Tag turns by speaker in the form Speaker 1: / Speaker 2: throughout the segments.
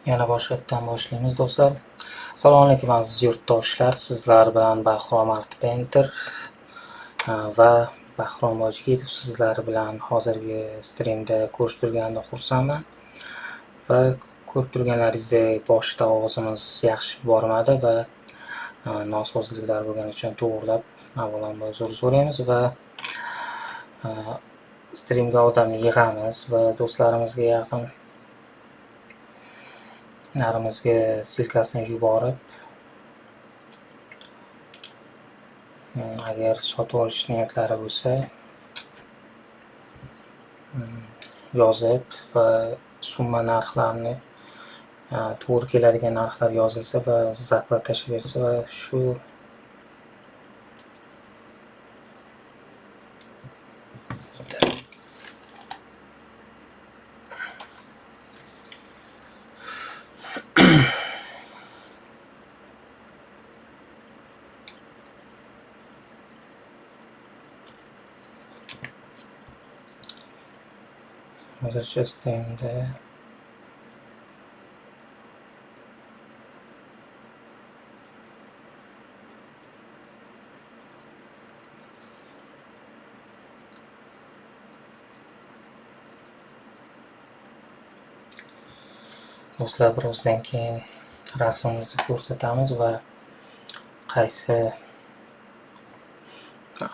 Speaker 1: Yana boshqatdan boshlaymiz do'stlar. Assalomu alaykum aziz yurtdoshlar. Sizlar bilan Bahrom Artpainter va Bahrom Bojigitov sizlar bilan hozirgi streamda ko'rishib turganimda xursandman. Va ko'rib turganlaringizdek boshida ovozimiz yaxshi bormadi va nosozliklar bo'lgani uchun to'g'rilab avvalambor uzr so'raymiz va streamga odam yig'amiz va do'stlarimizga yaqin narimizga silkasini yuborib agar sotib olish niyatlari bo'lsa yozib va summa narxlarini to'g'ri keladigan narxlar yozilsa va zaklab tashlab bersa va shu hozircha streamda do'stlar birozdan keyin rasmimizni ko'rsatamiz va qaysi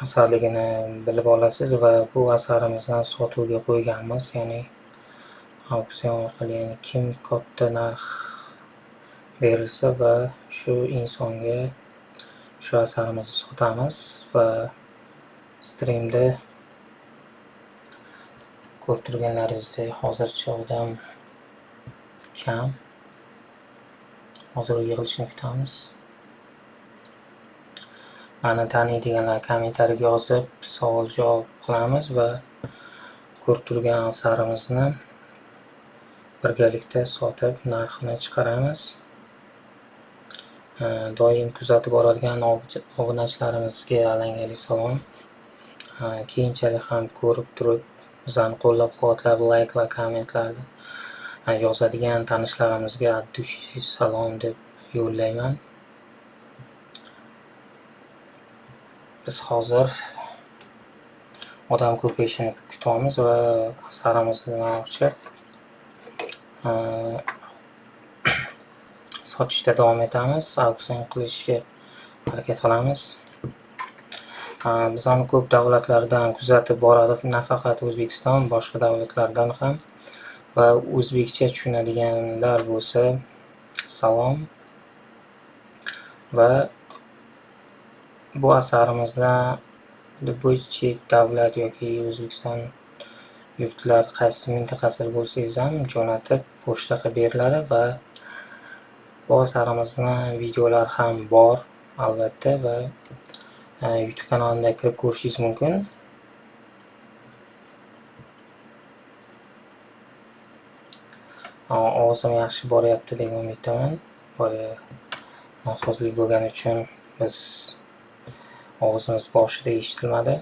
Speaker 1: asarligini bilib olasiz va bu asarimizni sotuvga qo'yganmiz, ya'ni auksion orqali, ya'ni kim katta narx berilsa va shu insonga shu asarimizni sotamiz va streamda ko'rib turganlaringizdek hozircha odam kam. Hozir yig'ilishini kutamiz. Mani taniydiganlar kommentariyaga yozib savol javob qilamiz va ko'rib turgan asarimizni birgalikda sotib narxini chiqaramiz. Doim kuzatib boradigan obunachilarimizga alangali salom. Keyinchalik ham ko'rib turib bizani qo'llab-quvvatlab layk va kommentlarni yozadigan tanishlarimizga addushi salom deb yo'llayman. Biz hozir odam ko'payishini kutamiz va asarimizni ochib sotishda davom etamiz, auksion qilishga harakat qilamiz. Bizani ko'p davlatlardan kuzatib boradi, nafaqat O'zbekiston, boshqa davlatlardan ham va o'zbekcha tushunadiganlar bo'lsa salom va bu asarimizni любой chet davlat yoki O'zbekiston yurtlar qaysi mintaqasida bo'lsangiz ham jo'natib pochta qilib beriladi va bu asarimizni videolar ham bor albatta va YouTube kanalimda kirib ko'rishingiz mumkin. Ovozim yaxshi boryapti degan umiddaman. Boya nosozlik bo'lgani uchun biz ovozimiz boshida eshitilmadi.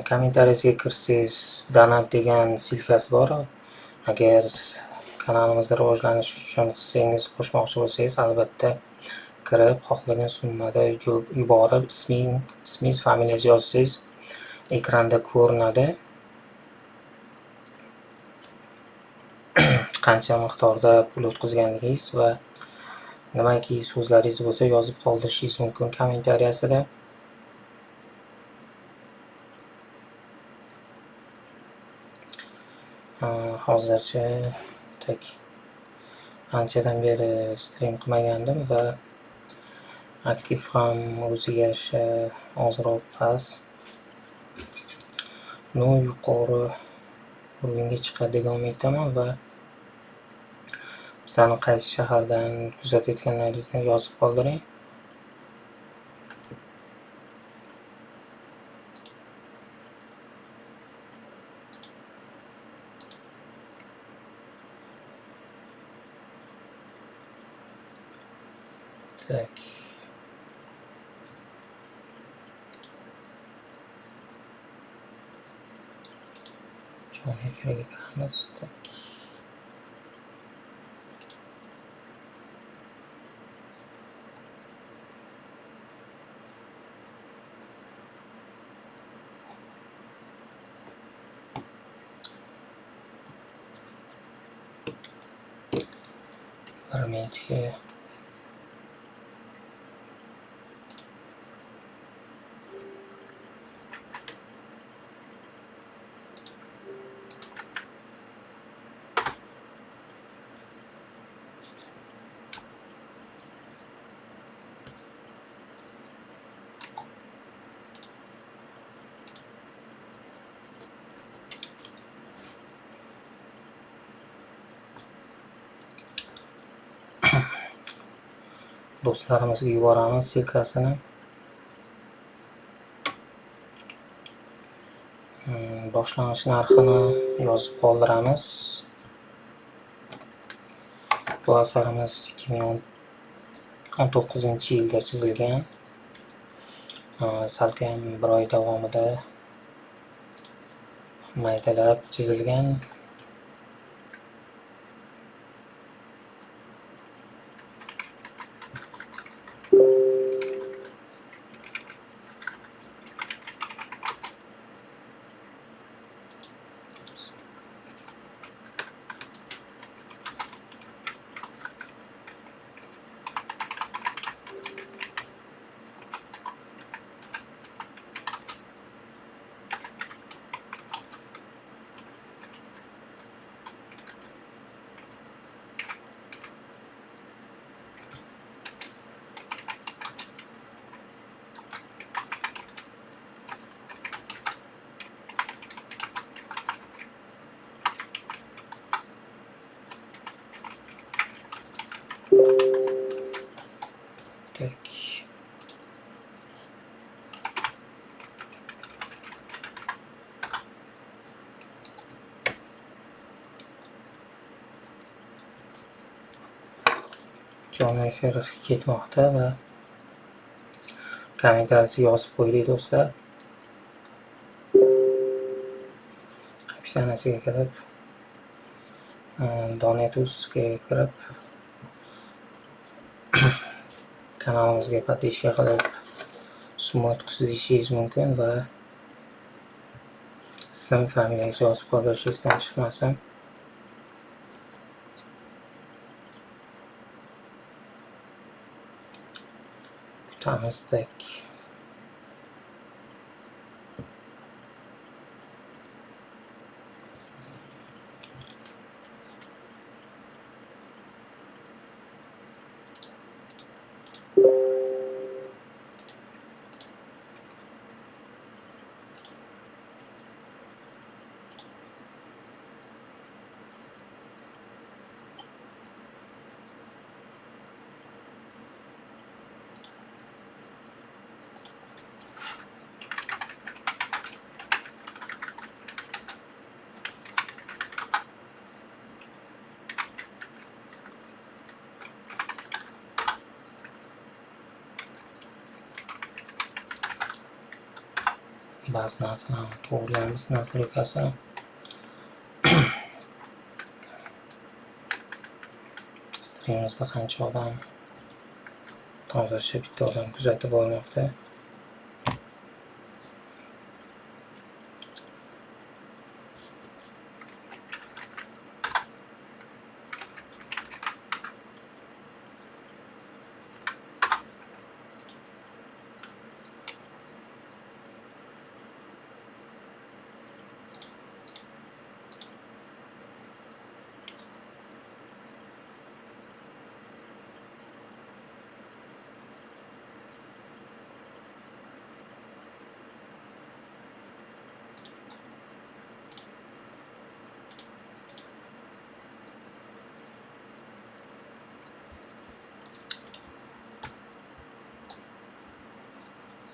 Speaker 1: Kommentariyasiga kirsangiz donat degan silkasi bor. Agar kanalimizda rivojlanish uchun hissangiz qo'shmoqchi bo'lsangiz, albatta kirib xohlagan summada yuborib ismingiz, familiyangizni yozsangiz ekranda ko'rinadi. Qancha miqdorda pul o'tkazganligingiz va nimaki so'zlaringiz bo'lsa yozib qoldirishingiz mumkin kommentariyasida. Hozircha anchadan beri stream qilmagandim va aktiv ham o'ziga yarasha ozroq past. Yuqori o'ringa chiqadi degan umiddaman va bizani qaysi shahardan kuzatayotganlaringizni yozib qoldiring. Так. Jonli efirga kiramiz. Bir minutga do'stlarimizga yuboramiz silkasini. Boshlang'ich narxini yozib qoldiramiz. Bu asarimiz 2019-yilda chizilgan. Salkam bir oy davomida maydalab chizilgan. Jonli efir ketmoqda va kommentariyasiga yozib qo'ydik do'stlar. Opsiyasiga kirib, Donetusga kirib, kanalimizga podpishka qilib, summa o'tkazishingiz mumkin va ism, familiyangizni yozib qoldirishingizdan chiqmasin. Kutamizdek. Ba'zi narsalarni to'g'rilaymiz, nastroykasini. Streamimizda qancha odam, hozircha bitta odam kuzatib bormoqda.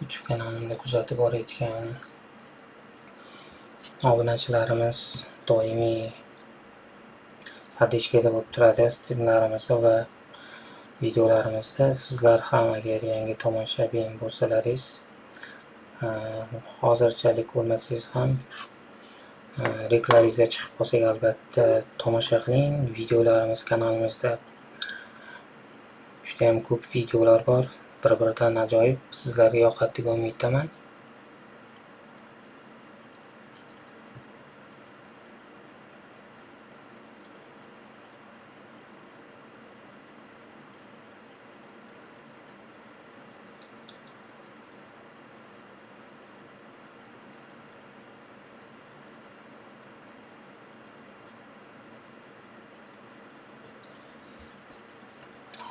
Speaker 1: YouTube kanalimda kuzatib borayotgan obunachilarimiz doimiy podpishkada bo'lib turadi streamlarimizda va videolarimizda. Sizlar ham agar yangi tomoshabin bo'lsalaringiz, hozirchalik ko'rmasangiz ham Reklaringizga chiqib qolsak, albatta tomosha qiling. Videolarimiz kanalimizda juda ham ko'p videolar bor. Bir-biridan ajoyib. Sizlarga yoqadi degan umiddaman.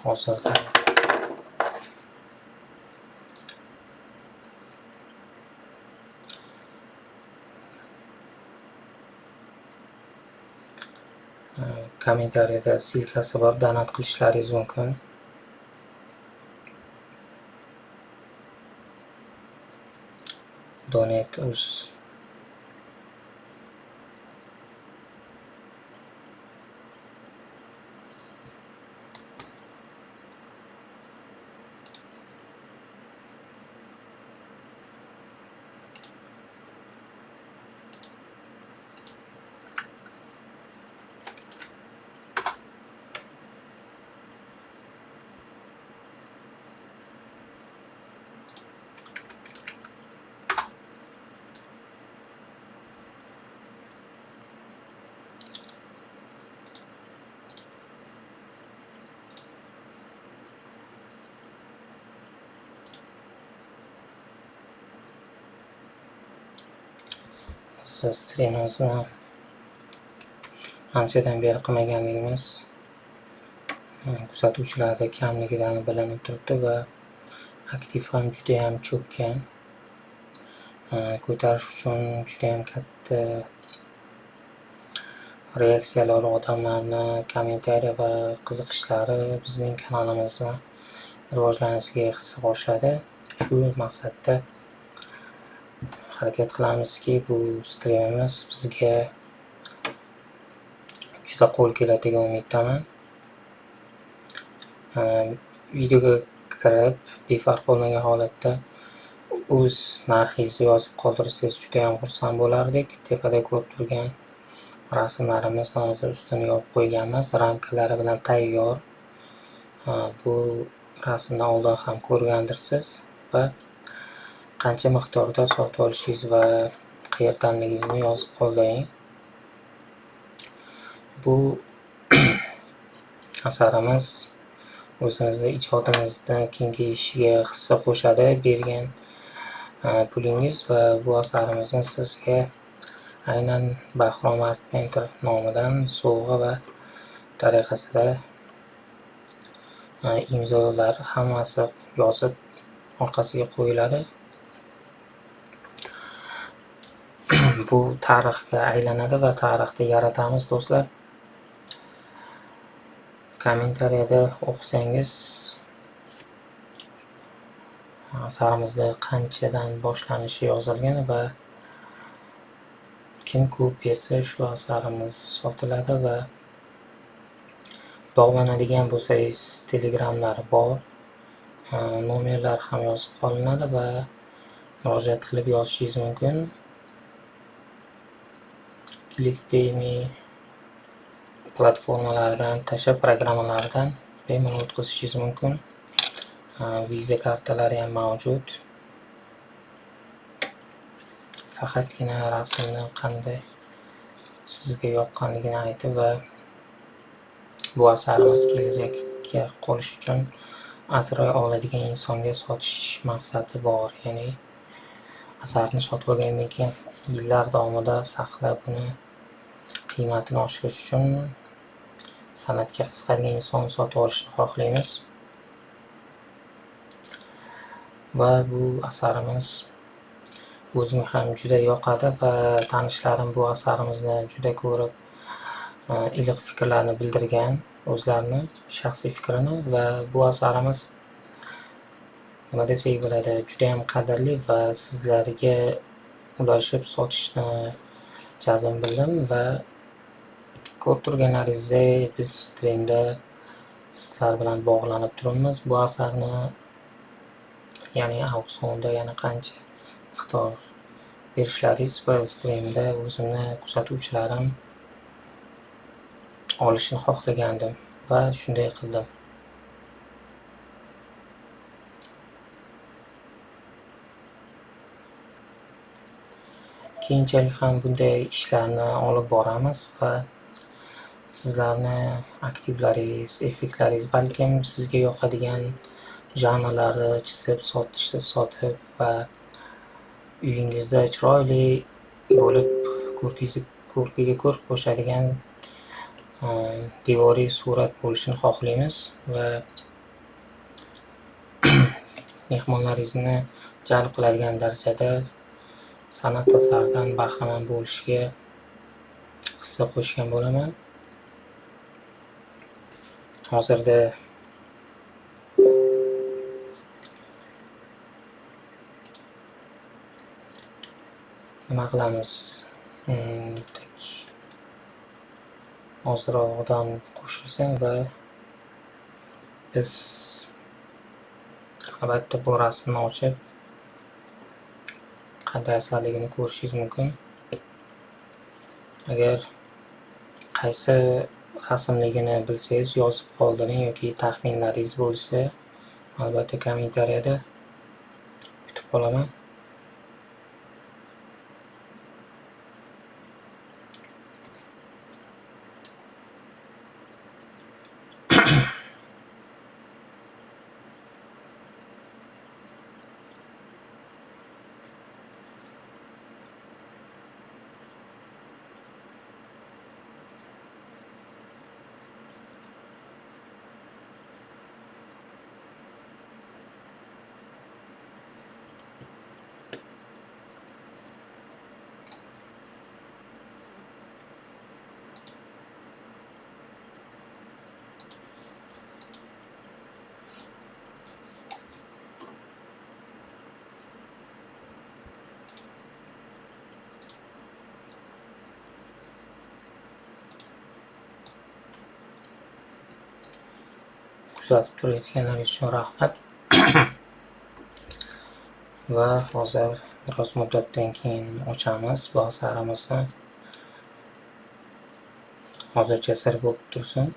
Speaker 1: Hozirda kommentariyada silkasi bor, donat qilishlaringiz mumkin. Donate.uz siz streamimizni anchadan beri qilmaganligimiz kuzatuvchilarda kamligidan bilinib turibdi va aktiv ham juda ham cho'kkan. Ko'tarish uchun juda ham katta reaksiyalar, odamlarni kommentariya va qiziqishlari bizning kanalimizni rivojlanishiga hissa qo'shadi. Shu maqsadda harakat qilamizki, bu streamimiz bizga juda qo'l keladi degan umiddaman. Videoga kirib befarq bo'lmagan holatda o'z narxingizni yozib qoldirsangiz juda ham xursand bo'lardik. Tepada ko'rib turgan rasmlarimizni hozir ustini yopib qo'yganmiz, ramkalari bilan tayyor. Bu rasmni oldin ham ko'rgandirsiz va qancha miqdorda sotib olishingiz va qayerdanligingizni yozib qoldiring. Bu asarimiz o'zimizni ijodimizni kengayishiga hissa qo'shadi. Bergan pulingiz va bu asarimizni sizga aynan Bahrom Art Painter nomidan sovg'a va tariqasida imzolar hammasi yozib orqasiga qo'yiladi. Bu tarixga aylanadi va tarixda yaratamiz do'stlar. Kommentariyada o'qisangiz asarimizda qanchadan boshlanishi yozilgan va kim ko'p bersa shu asarimiz sotiladi va bog'lanadigan bo'lsangiz telegramlar bor, nomerlar ham yozib qolinadi va murojaat qilib yozishingiz mumkin. ClickPayme platformalaridan, tasha programmalaridan bemalol o'tkazishingiz mumkin. Visa kartalari ham mavjud. Faqatgina rasmni qanday sizga yoqqanligini aytib va bu asarimiz kelajakka qolish uchun asray oladigan insonga sotish maqsadi bor. Ya'ni asarni sotib olgandan keyin yillar davomida saqlab uni qiymatini oshirish uchun san'atga qiziqadigan inson sotib olishni xohlaymiz. Va bu asarimiz o'zimga ham juda yoqadi va tanishlarim bu asarimizni juda ko'rib iliq fikrlarni bildirgan, o'zlarini shaxsiy fikrini va bu asarimiz nima desak bo'ladi, juda ham qadrli va sizlarga ulashib sotishni jazm bildim va ko'rib turganlaringizdek biz streamda sizlar bilan bog'lanib turibmiz. Bu asarni ya'ni auksionda yana qancha miqdor berishlaringiz va streamda o'zimni kuzatuvchilarim olishini xohlagandim va shunday qildim. Keyinchalik ham bunday ishlarni olib boramiz va sizlarni aktivlaringiz, effektlaringiz, balkim sizga yoqadigan janrlarni sotib va uyingizda chiroyli bo'lib ko'rkiga ko'rk qo'shadigan devoriy surat bo'lishini xohlaymiz va mehmonlaringizni jalb qiladigan darajada san'at asaridan bahramand bo'lishiga hissa qo'shgan bo'laman. Hozirda nima qilamiz? Ozroq odam qo'shilsin va biz albatta bu rasmni ochib qanday asarligini ko'rishingiz mumkin. Agar qaysi rasmligini bilsangiz yozib qoldiring yoki taxminlaringiz bo'lsa, albatta kommentariyada kutib qolaman. Kuzatib turayotganlaringiz uchun rahmat. Va hozir biroz muddatdan keyin ochamiz bu asarimizni. Hozircha sir bo'lib tursin.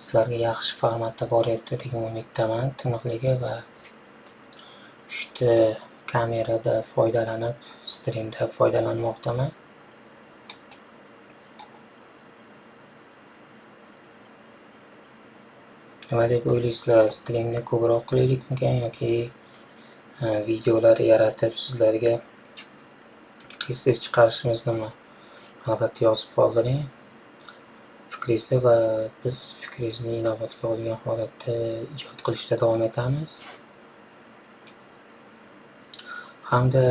Speaker 1: Sizlarga yaxshi formatda boryapti degan umiddaman. Tiniqligi va 3 kamerada foydalanib, streamda foydalanmoqdaman. Nima deb o'ylaysizlar? Streamni ko'proq qilaylikmikan yoki videolar yaratib sizlarga tez chiqarishimiznimi? Albatta yozib qoldiring fikringizni va biz fikringizni inobatga olgan holatda ijod qilishda davom etamiz. Hamda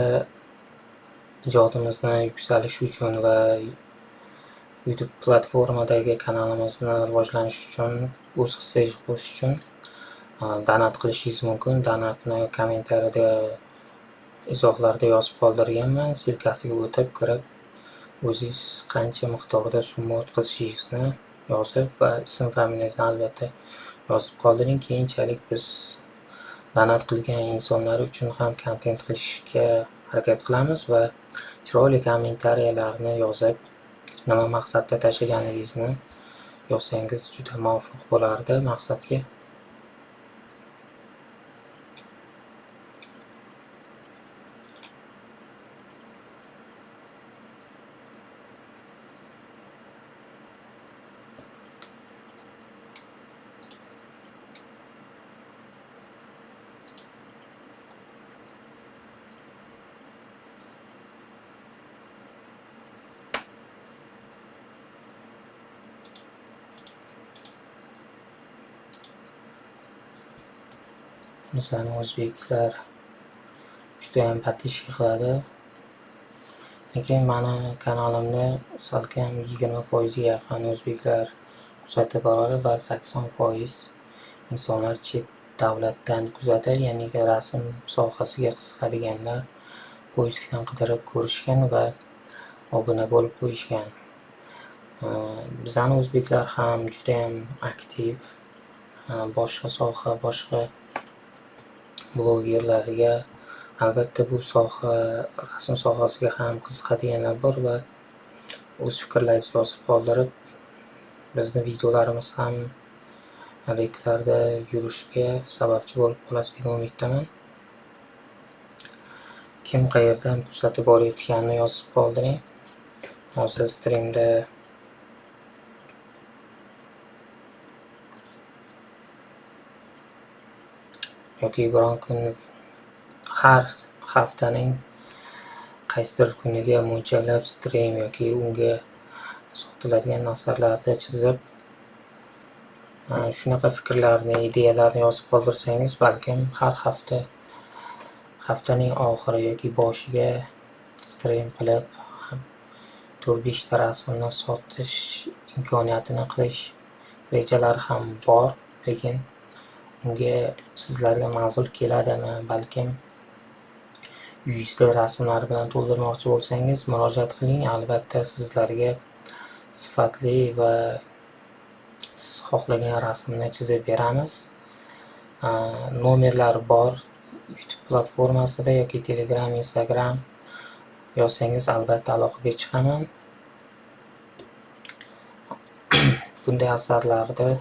Speaker 1: ijodimizni yuksalishi uchun va YouTube platformadagi kanalimizni rivojlanishi uchun, o'z hissangizni qo'shish uchun donat qilishingiz mumkin. Donatni kommentariyada, izohlarda yozib qoldirganman. Silkasiga o'tib kirib, o'zingiz qancha miqdorda summa o'tkazishingizni yozib va ism familiyangizni albatta yozib qoldiring. Keyinchalik biz donat qilgan insonlar uchun ham kontent qilishga harakat qilamiz va chiroyli kommentariyalarni yozib, nima maqsadda tashlaganingizni yozsangiz juda muvofiq bo'lardi maqsadga. Masalan, o'zbeklar judayam patishka qiladi. Lekin mani kanalimda salkam 20% ga yaqin o'zbeklar kuzatib boradi va 80% insonlar chet davlatdan kuzatuv, ya'ni rasm sohasiga qiziqadiganlar poiskdan qidirib ko'rishgan va obuna bo'lib qo'yishgan. Bizani o'zbeklar ham judayam aktiv. Boshqa soha, boshqa blogerlarga albatta bu soha, rasm sohasiga ham qiziqadiganlar bor va o'z fikrlaringizni yozib qoldirib, bizni videolarimiz ham linklarda yurishiga sababchi bo'lib qolasiz degan umiddaman. Kim qayerdan kuzatib borayotganini yozib qoldiring. Hozir streamda yoki biron kun har haftaning qaysidir kuniga mo'ljallab stream yoki unga sotiladigan narsalarni chizib, shunaqa fikrlarni, ideyalarni yozib qoldirsangiz, balkim har haftaning oxiri yoki boshiga stream qilib 4-5 ta rasmni sotish imkoniyatini qilish rejalari ham bor, lekin unga sizlarga ma'qul keladimi? Balkim 100 ta rasmlar bilan to'ldirmoqchi bo'lsangiz, murojaat qiling. Albatta sizlarga sifatli va siz xohlagan rasmni chizib beramiz. Nomerlar bor YouTube platformasida yoki Telegram, Instagram yozsangiz albatta aloqaga chiqaman. Bunday asarlarni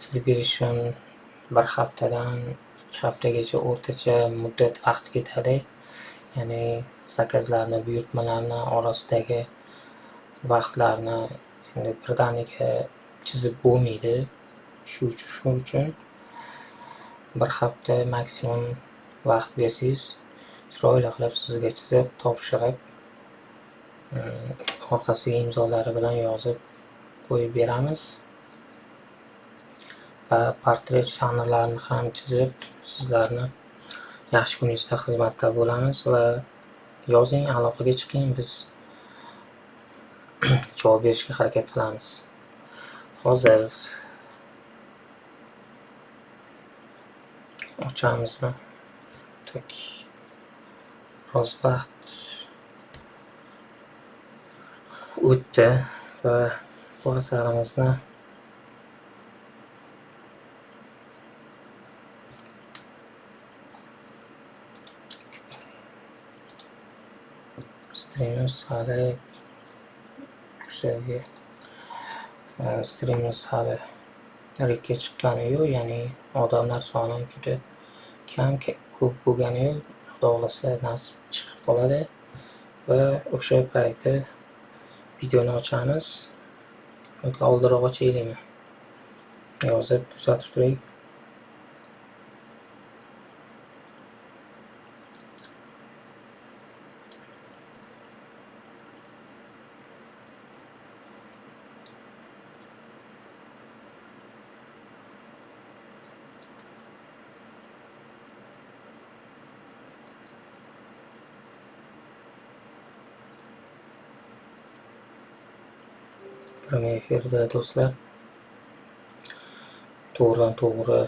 Speaker 1: chizib berish uchun 1 haftadan 2 haftagacha o'rtacha muddat vaqt ketadi. Ya'ni zakazlarni, buyurtmalarni orasidagi vaqtlarni endi birdaniga chizib bo'lmaydi. Shuning uchun 1 hafta maksimum vaqt bersangiz, chiroyli qilib sizga chizib topshirib, orqasiga imzolari bilan yozib qo'yib beramiz. Va portret janrlarini ham chizib, sizlarni yaxshi kuningizda xizmatda bo'lamiz va yozing, aloqaga chiqing, biz javob berishga harakat qilamiz. Hozir ochamizmi? Tak. Biroz vaqt o'tdi va bu asarimizni streamimiz hali yuksakga streamimiz hali rekka chiqqani yo'q, ya'ni odamlar soni juda kam, ko'p bo'lgani yo'q. Xudo xohlasa nasib chiqib qoladi va o'sha payti videoni ochamiz yoki oldinroq ochaylikmi? Yozib kuzatib turing. Premier efirda do'stlar, to'g'ridan to'g'ri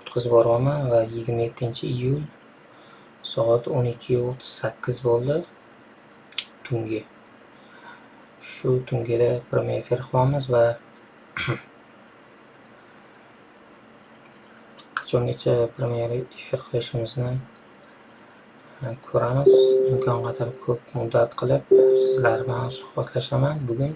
Speaker 1: o'tkazib boryapman va 27-iyul soat 12:38 bo'ldi tungi. Shu tungida premier efir qilyapmiz va qachongacha premier efir qilishimizni ko'ramiz. Imkon qadar ko'p muddat qilib sizlar bilan suhbatlashaman bugun.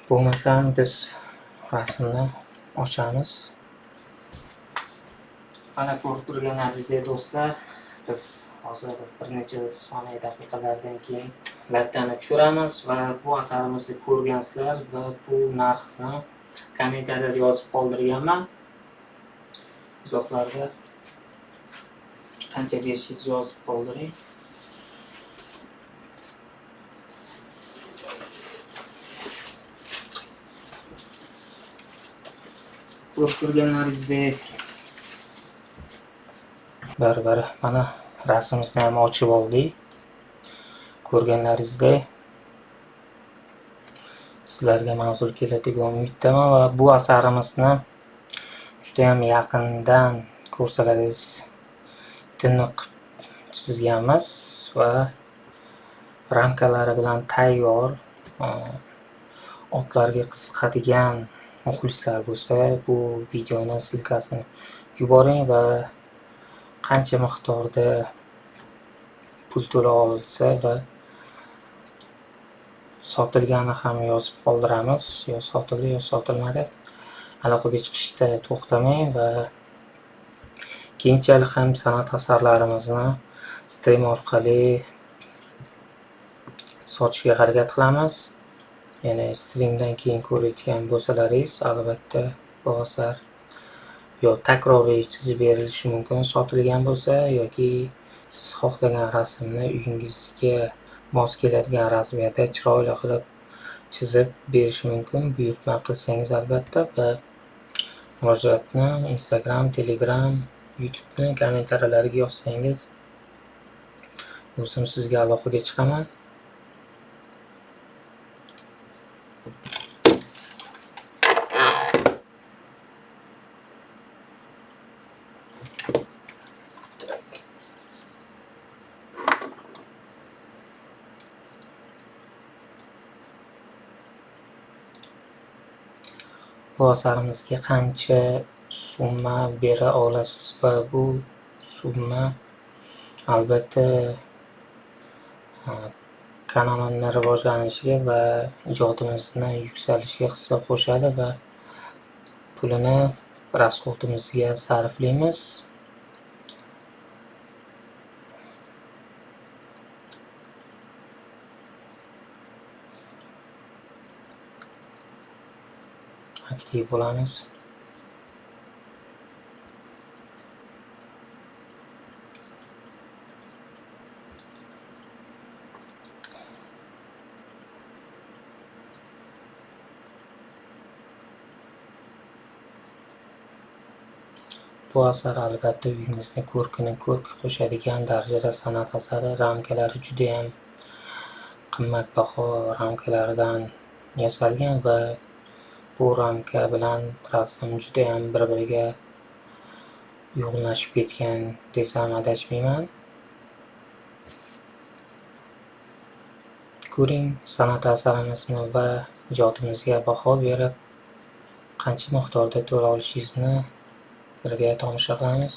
Speaker 1: Bo'lmasam biz rasmni ochamiz. Mana ko'rib turganlaringizdek do'stlar, biz hozir bir necha soniya daqiqalardan keyin lattani tushiramiz va bu asarimizni ko'rgansizlar va bu narxni kommentariyada yozib qoldirganman. Izohlarda qancha berishingizni yozib qoldiring. Ko'rib turganlaringizdek bir mana rasmimizni ham ochib oldik. Ko'rganlaringizdek sizlarga manzur keladi degan umiddaman va bu asarimizni juda ham yaqindan ko'rsalaringiz tiniq chizganmiz va ramkalari bilan tayyor. Otlarga qiziqadigan muxlislar bo'lsa, bu videoni silkasini yuboring va qancha miqdorda pul to'la olsa va sotilgani ham yozib qoldiramiz. Yo sotildi yo sotilmadi. Aloqaga chiqishda to'xtamang va keyinchalik ham san'at asarlarimizni stream orqali sotishga harakat qilamiz. Ya'ni streamdan keyin ko'rayotgan bo'lsalaringiz, albatta bu asar yo takroriy chizib berilishi mumkin sotilgan bo'lsa, yoki siz xohlagan rasmni uyingizga mos keladigan razmerda chiroyli qilib chizib berish mumkin. Buyurtma qilsangiz albatta va murojaatni Instagram, Telegram, YouTube'ni kommentariyalariga yozsangiz, o'zim sizga aloqaga chiqaman. Bu asarimizga qancha summa bera olasiz va bu summa albatta kanalimizni rivojlanishiga va ijodimizni yuksalishiga hissa qo'shadi va pulini rasxodimizga sarflaymiz. Aktiv bo'lamiz. Bu asar albatta uyingizni ko'rkini ko'rk qo'shadigan darajada san'at asari. Ramkalari juda ham qimmatbaho ramkalardan yasalgan va bu ramka bilan rasm juda ham bir-biriga uyg'unlashib ketgan desam adashmayman. Ko'ring, san'at asarimizni va ijodimizga baho berib, qancha miqdorda to'la olishingizni birga tomosha qilamiz.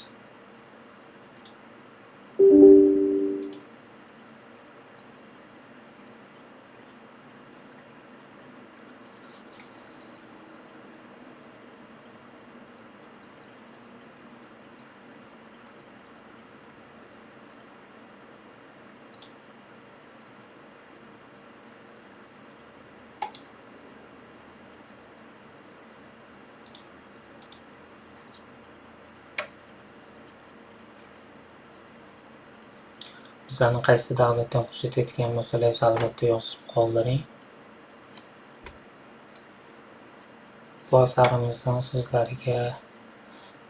Speaker 1: Bizlarni qaysi davlatdan kuzatayotgan bo'lsangiz, albatta yozib qoldiring. Bu asarimizdan sizlarga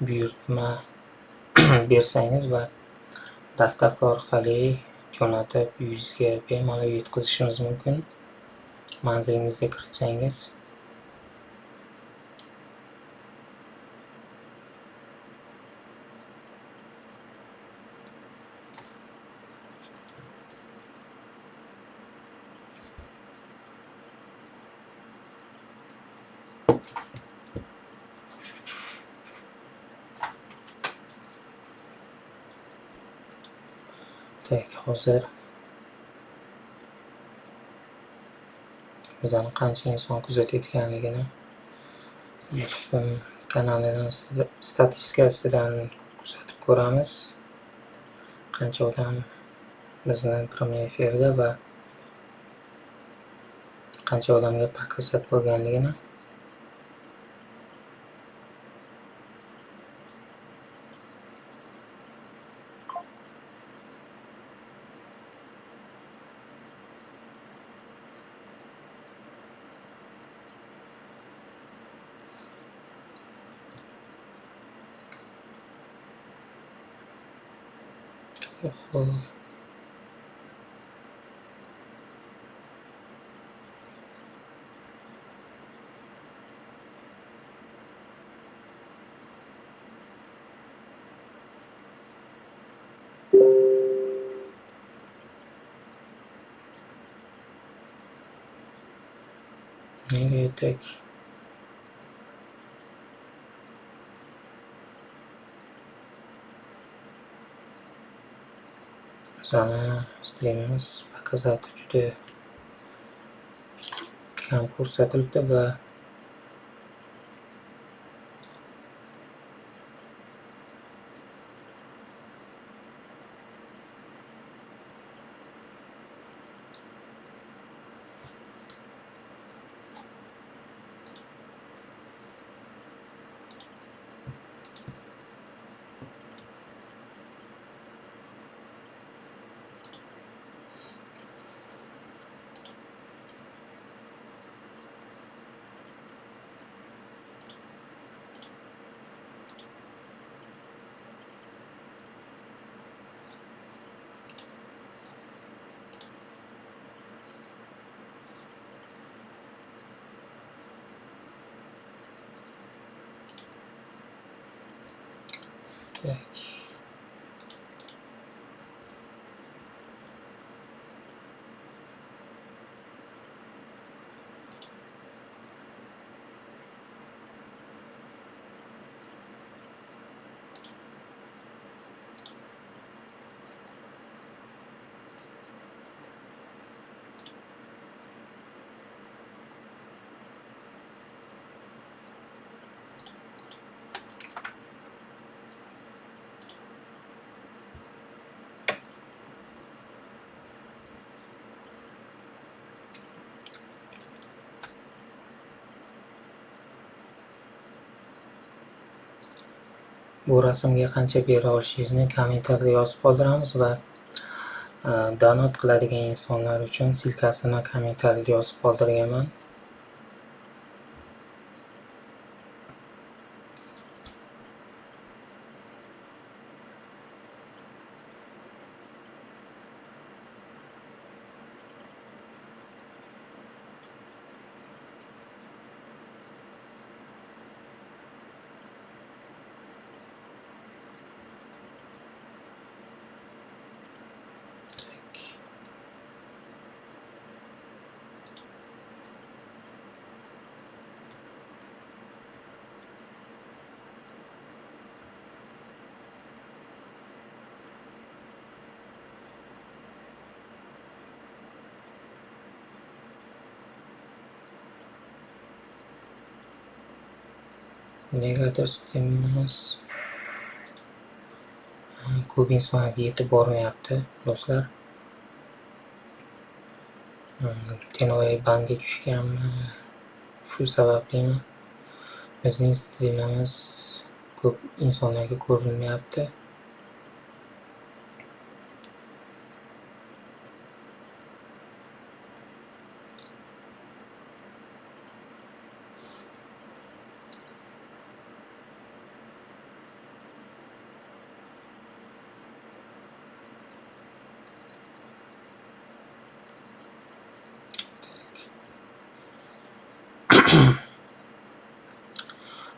Speaker 1: buyurtma bersangiz va dastavka orqali jo'natib uyingizga bemalol yetkazishimiz mumkin. Manzilingizga kiritsangiz hozir bizani qancha inson kuzatayotganligini YouTube kanalidan statistikasidan kuzatib ko'ramiz. Qancha odam bizni prямой efirda va qancha odamga pokazat bo'lganligini. Oho. Nega etak? Bizani streamimiz pokazati juda kam ko'rsatildi va bu rasmga qancha bera olishingizni kommentariyada yozib qoldiramiz va donat qiladigan insonlar uchun silkasini kommentariyada yozib qoldirganman. Negadir streamimiz ko'p insonlarga yetib bormayapti, do'stlar. Tenoy banga tushganmi? Shu sabablimi? Bizning streamimiz ko'p insonlarga ko'rinmayapti.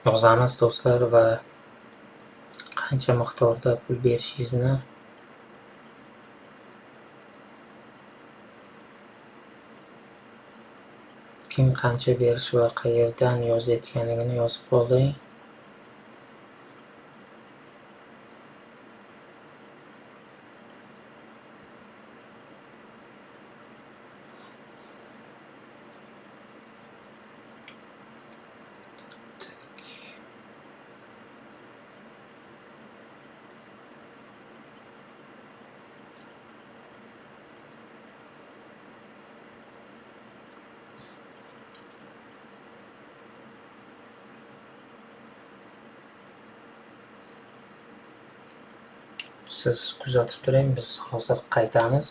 Speaker 1: Yozamiz do'stlar va qancha miqdorda pul berishingizni kim qancha berish va qayerdan yozayotganligini yozib qoldiring. Siz kuzatib turing, biz hozir qaytamiz.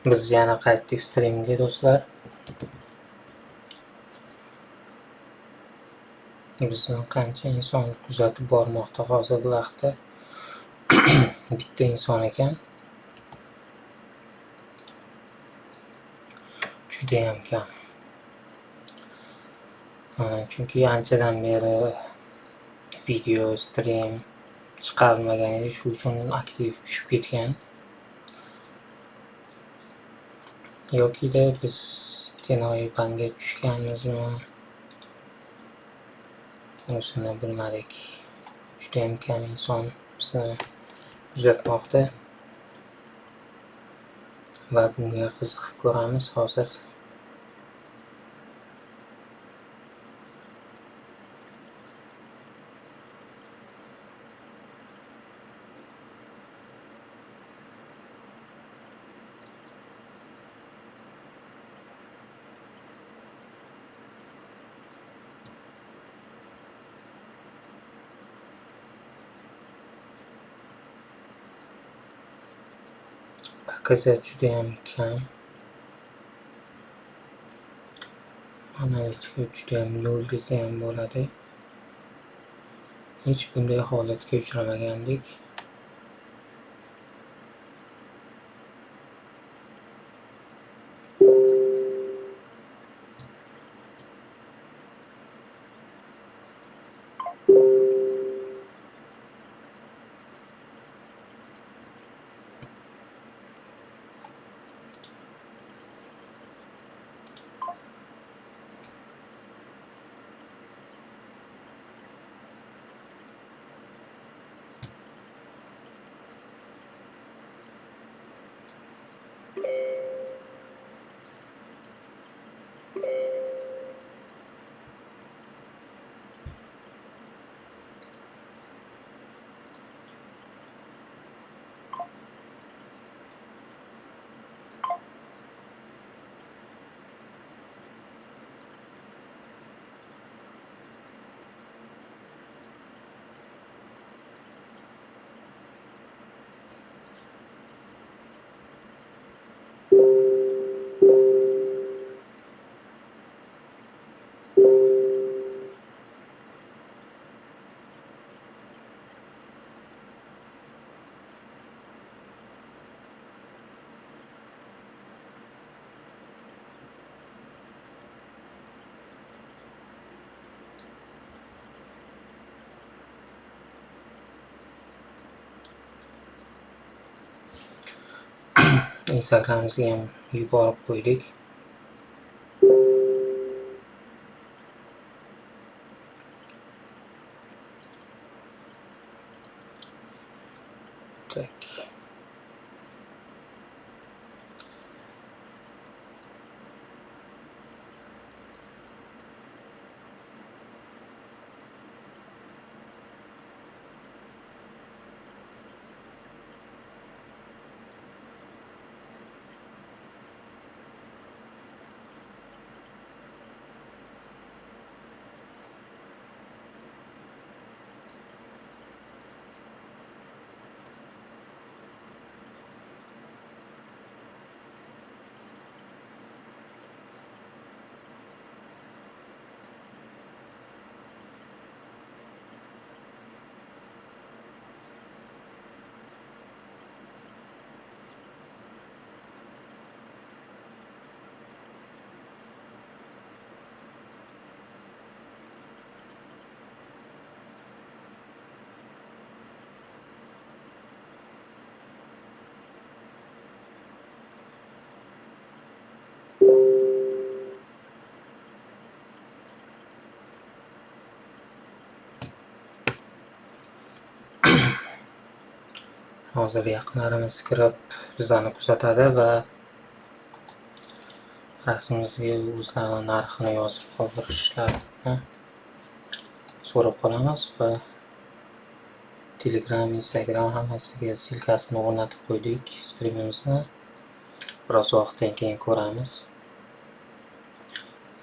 Speaker 1: Biz yana qaytdik streamga do'stlar. Bizni qancha inson kuzatib bormoqda hozirgi vaqtda? Bitta inson ekan. Judayam kam. Chunki anchadan beri video stream chiqarilmagan edi, shu uchun aktiv tushib ketgan. Yoki-da biz Tenoy banga tushganmizmi? O'zini bilmadik. Judayam kam inson bizni kuzatmoqda va bunga qiziqib ko'ramiz hozir. Pakazat judayam kam. Analitika judayam nol desa ham bo'ladi. Hech bunday holatga uchramagandik. Instagram'imizga ham yuborib qo'ydik. Tak. Hozir yaqinlarimiz kirib bizlarni kuzatadi va rasmimizga o'zlarini narxini yozib qoldirishlarini so'rab qolamiz va Telegram, Instagram hammasiga silkasini o'rnatib qo'ydik streamimizni. Biroz vaqtdan keyin ko'ramiz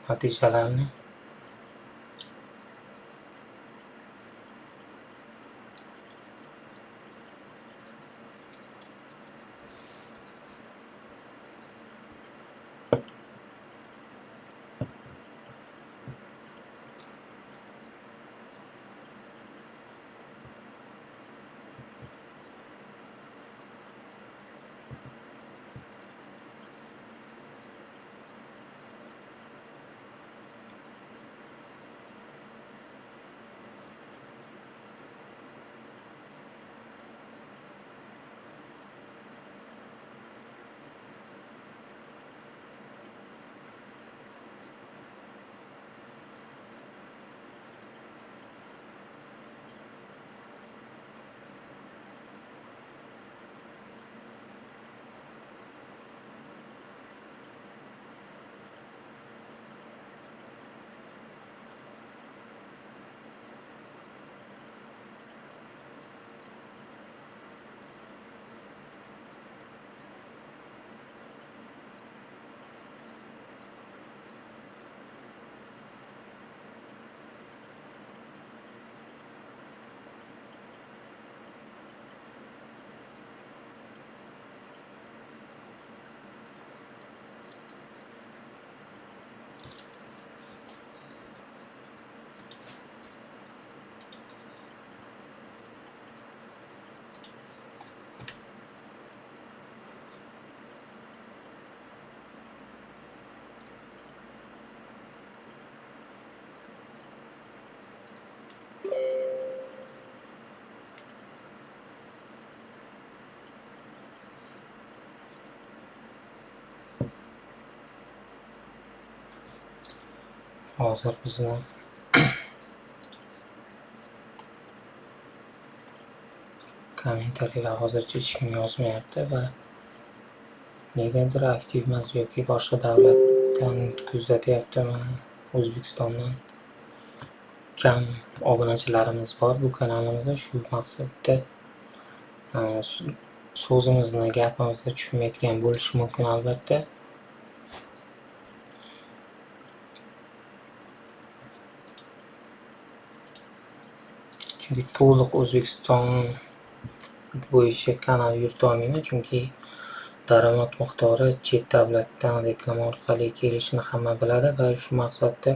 Speaker 1: natijalarni. Hozir bizni kommentariyalar hozircha hech kim yozmayapti va negadir aktiv emas yoki boshqa davlatdan kuzatyaptimi, O'zbekistondan kam obunachilarimiz bor bu kanalimizda. Shu maqsadda so'zimizni, gapimizni tushunmayotgan bo'lishi mumkin albatta. Chunki to'liq O'zbekiston bo'yicha kanal yurita olmayman, chunki daromad miqdori chet davlatdan reklama orqali kelishini hamma biladi va shu maqsadda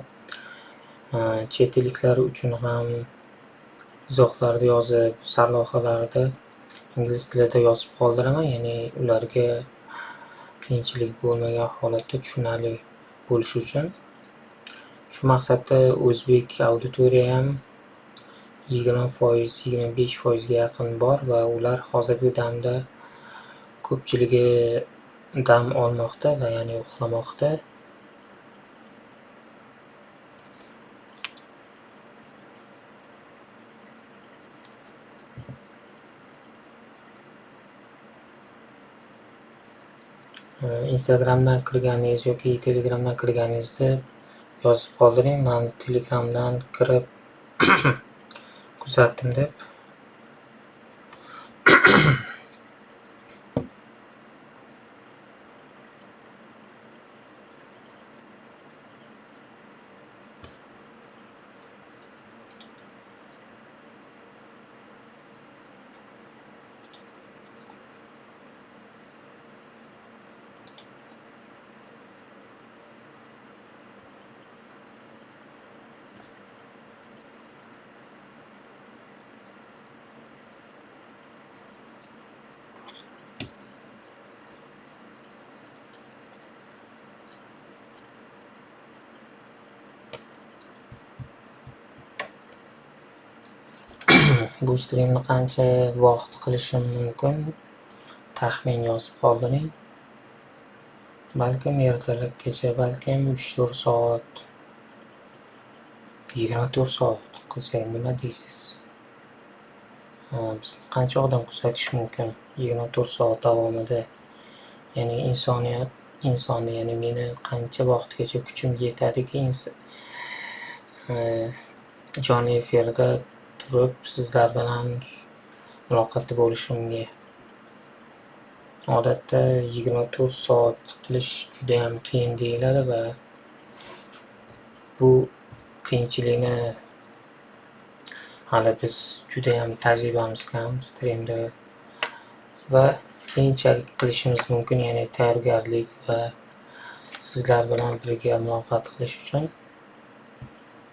Speaker 1: chet elliklar uchun ham izohlarni yozib, sarlavhalarda ingliz tilida yozib qoldiraman, ya'ni ularga qiyinchilik bo'lmagan holatda tushunarli bo'lishi uchun. Shu maqsadda o'zbek auditoriya ham 20%, 25% ga yaqin bor va ular hozirgi damda ko'pchiligi dam olmoqda va ya'ni uxlamoqda. Instagramdan kirganingiz yoki Telegramdan kirganingizda yozib qoldiring. Men Telegramdan kirib kuzatdim deb. Bu streamni qancha vaqt qilishim mumkin? Taxmin yozib qoldiring. Balkim ertalabgacha, balkim 3-4 soat, 24 soat qilsak nima deysiz? Bizni qancha odam kuzatish mumkin 24 soat davomida? Ya'ni insonni, ya'ni meni qancha vaqtgacha kuchim yetadiki jonli efirda turib sizlar bilan muloqotda bo'lishimga. Odatda 24 soat qilish juda ham qiyin deyiladi va bu qiyinchilikni hali biz juda ham tajribamiz kam streamda va keyinchalik qilishimiz mumkin, ya'ni tayyorgarlik va sizlar bilan birga muloqot qilish uchun.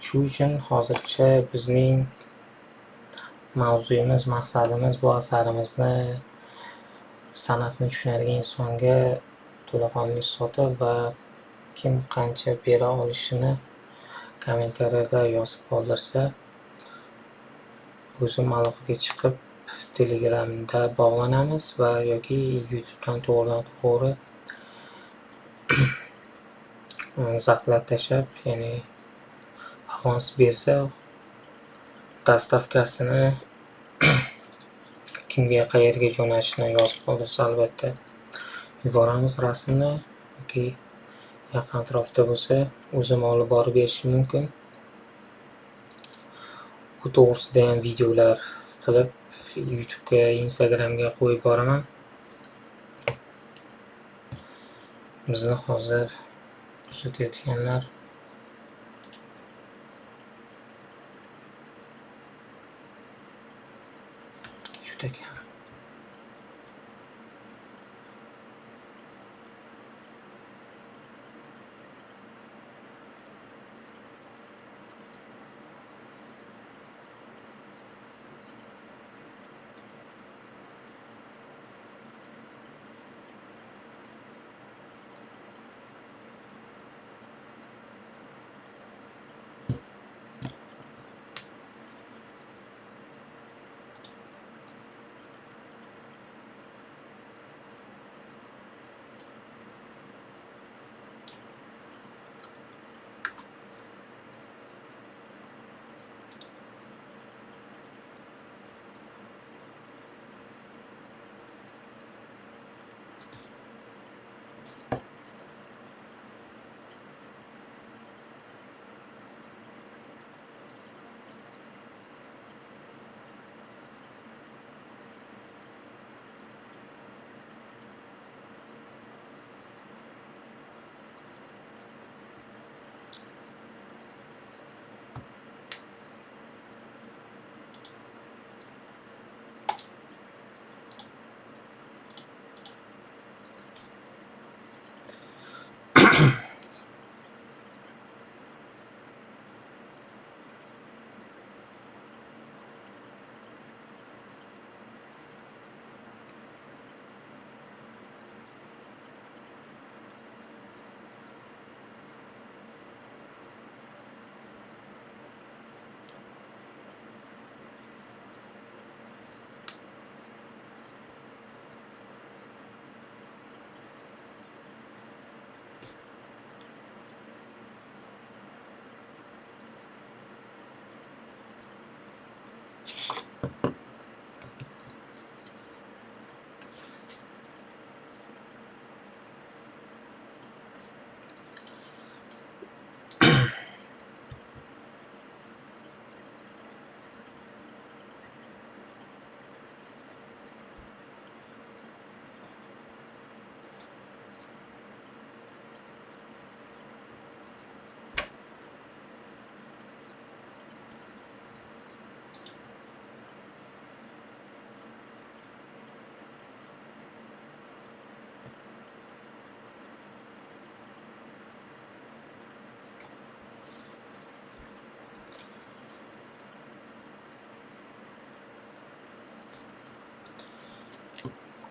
Speaker 1: Shu uchun hozircha bizning mavzuyimiz, maqsadimiz bu asarimizni san'atni tushunadigan insonga to'laqonli sotib va kim qancha bera olishini kommentariyada yozib qoldirsa, o'zim aloqaga chiqib Telegramda bog'lanamiz va yoki YouTubedan to'g'ridan-to'g'ri zarplat tashlab, ya'ni avans bersa, dastavkasini kimga qayerga jo'natishini yozib qoldirsa, albatta yuboramiz rasmni, yoki yaqin atrofda bo'lsa o'zim olib borib berishim mumkin. Bu to'g'risida ham videolar qilib YouTube'ga, Instagram'ga qo'yib boraman. Bizni hozir kuzatayotganlar juda kam.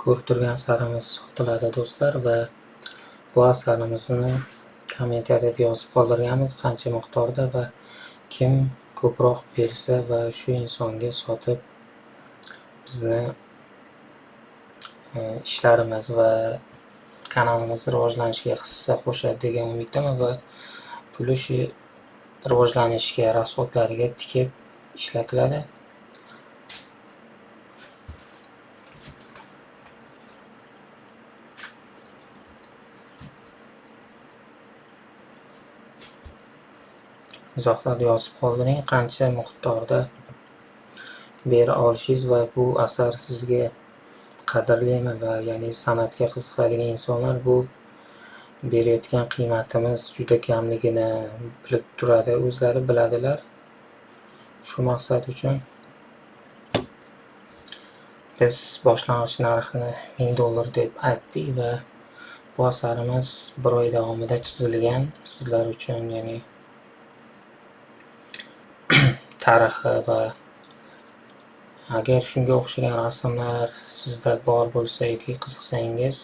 Speaker 1: Ko'rib turgan asarimiz sotiladi do'stlar va bu asarimizni kommentariyada yozib qoldirganmiz qancha miqdorda va kim ko'proq bersa va shu insonga sotib bizni ishlarimiz va kanalimiz rivojlanishiga hissa qo'shadi degan umiddaman va puli shu rivojlanishga, rasxodlariga tikib ishlatiladi. Izohlarda yozib qoldiring qancha miqdorda bera olishingiz va bu asar sizga qadrlimi va ya'ni san'atga qiziqadigan insonlar bu berayotgan qiymatimiz juda kamligini bilib turadi, o'zlari biladilar. Shu maqsad uchun biz boshlang'ich narxini $1000 deb aytdik va bu asarimiz 1 oy davomida chizilgan. Sizlar uchun ya'ni tarixi va agar shunga o'xshagan rasmlar sizda bor bo'lsa yoki qiziqsangiz,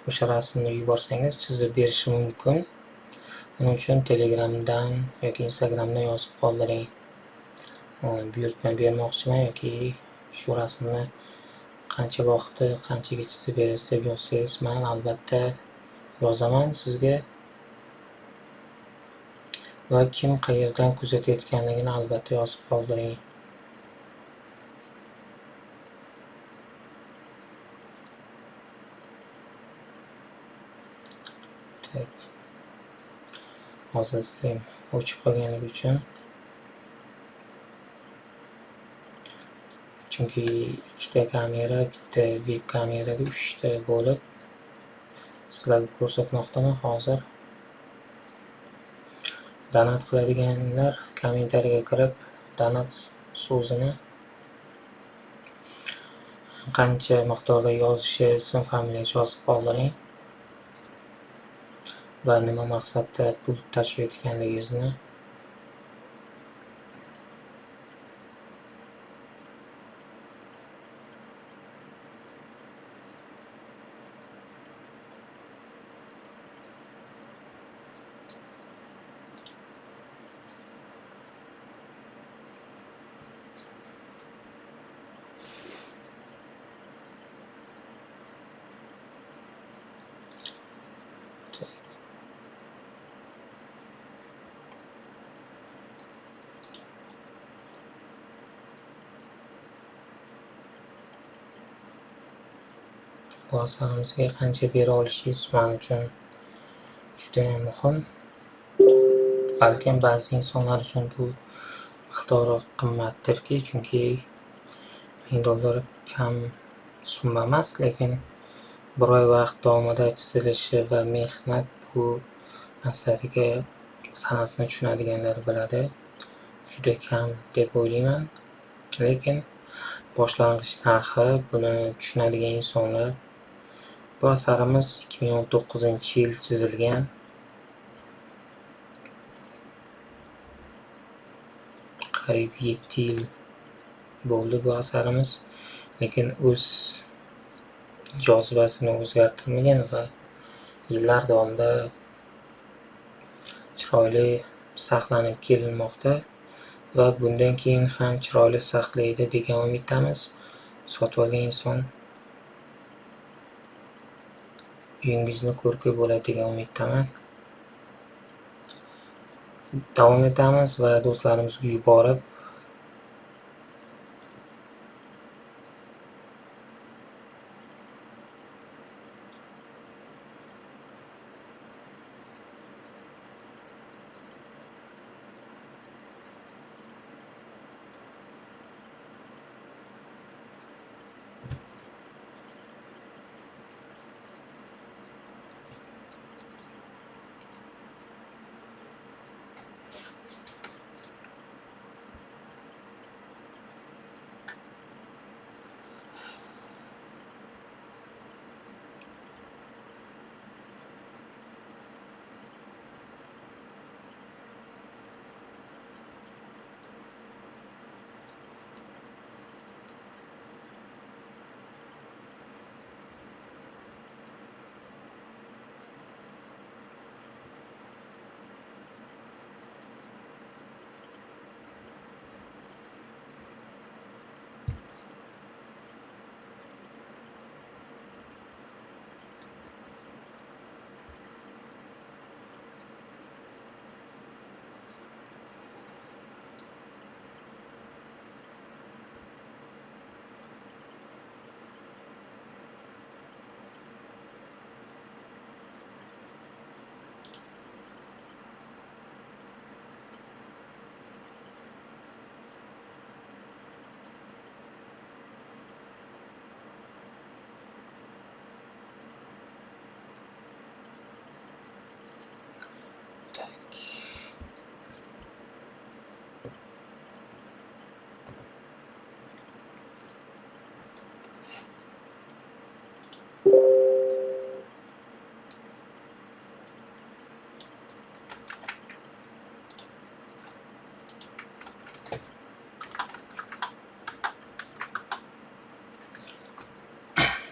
Speaker 1: o'sha rasmni yuborsangiz chizib berishim mumkin. Buning uchun Telegramdan yoki Instagramdan yozib qoldiring. Buyurtma bermoqchiman yoki shu rasmni qancha vaqtda qanchaga chizib berasiz deb yozsangiz, men albatta yozaman sizga va kim qayerdan kuzatayotganligini albatta yozib qoldiring. Hozir stream o'chib qolganligi uchun, chunki ikkita kamera, bitta web kamerada 3 ta bo'lib sizlarga ko'rsatmoqdaman hozir. Donat qiladiganlar kommentariyaga kirib donat so'zini qancha miqdorda yozishi, ism familiyangiz yozib qoldiring va nima maqsadda pul tashlayotganligingizni. Bu asarimizga qancha bera olishingiz men uchun juda muhim. Balkim ba'zi insonlar uchun bu miqdori qimmatdirki, chunki $1000 kam summa emas, lekin 1 oy vaqt davomida chizilishi va mehnat bu asariga san'atni tushunadiganlar biladi, juda kam deb o'ylayman. Lekin boshlang'ich narxi, buni tushunadigan insonlar. Bu asarimiz 2019-yil chizilgan. Qariyb 7 yil bo'ldi bu asarimiz, lekin o'z jozibasini o'zgartirmagan va yillar davomida chiroyli saqlanib kelinmoqda va bundan keyin ham chiroyli saqlaydi degan umiddamiz. Sotib olgan inson uyingizni ko'rki bo'ladi degan umiddaman. Davom etamiz va do'stlarimizga yuborib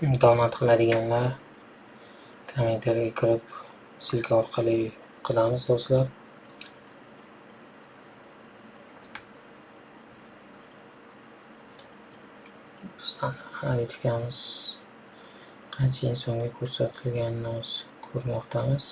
Speaker 1: Download qiladiganlar kommentariyaga kirib silka orqali qilamiz do'stlar. Bizdan analitikamiz qancha insonga ko'rsatilganini ko'rmoqdamiz.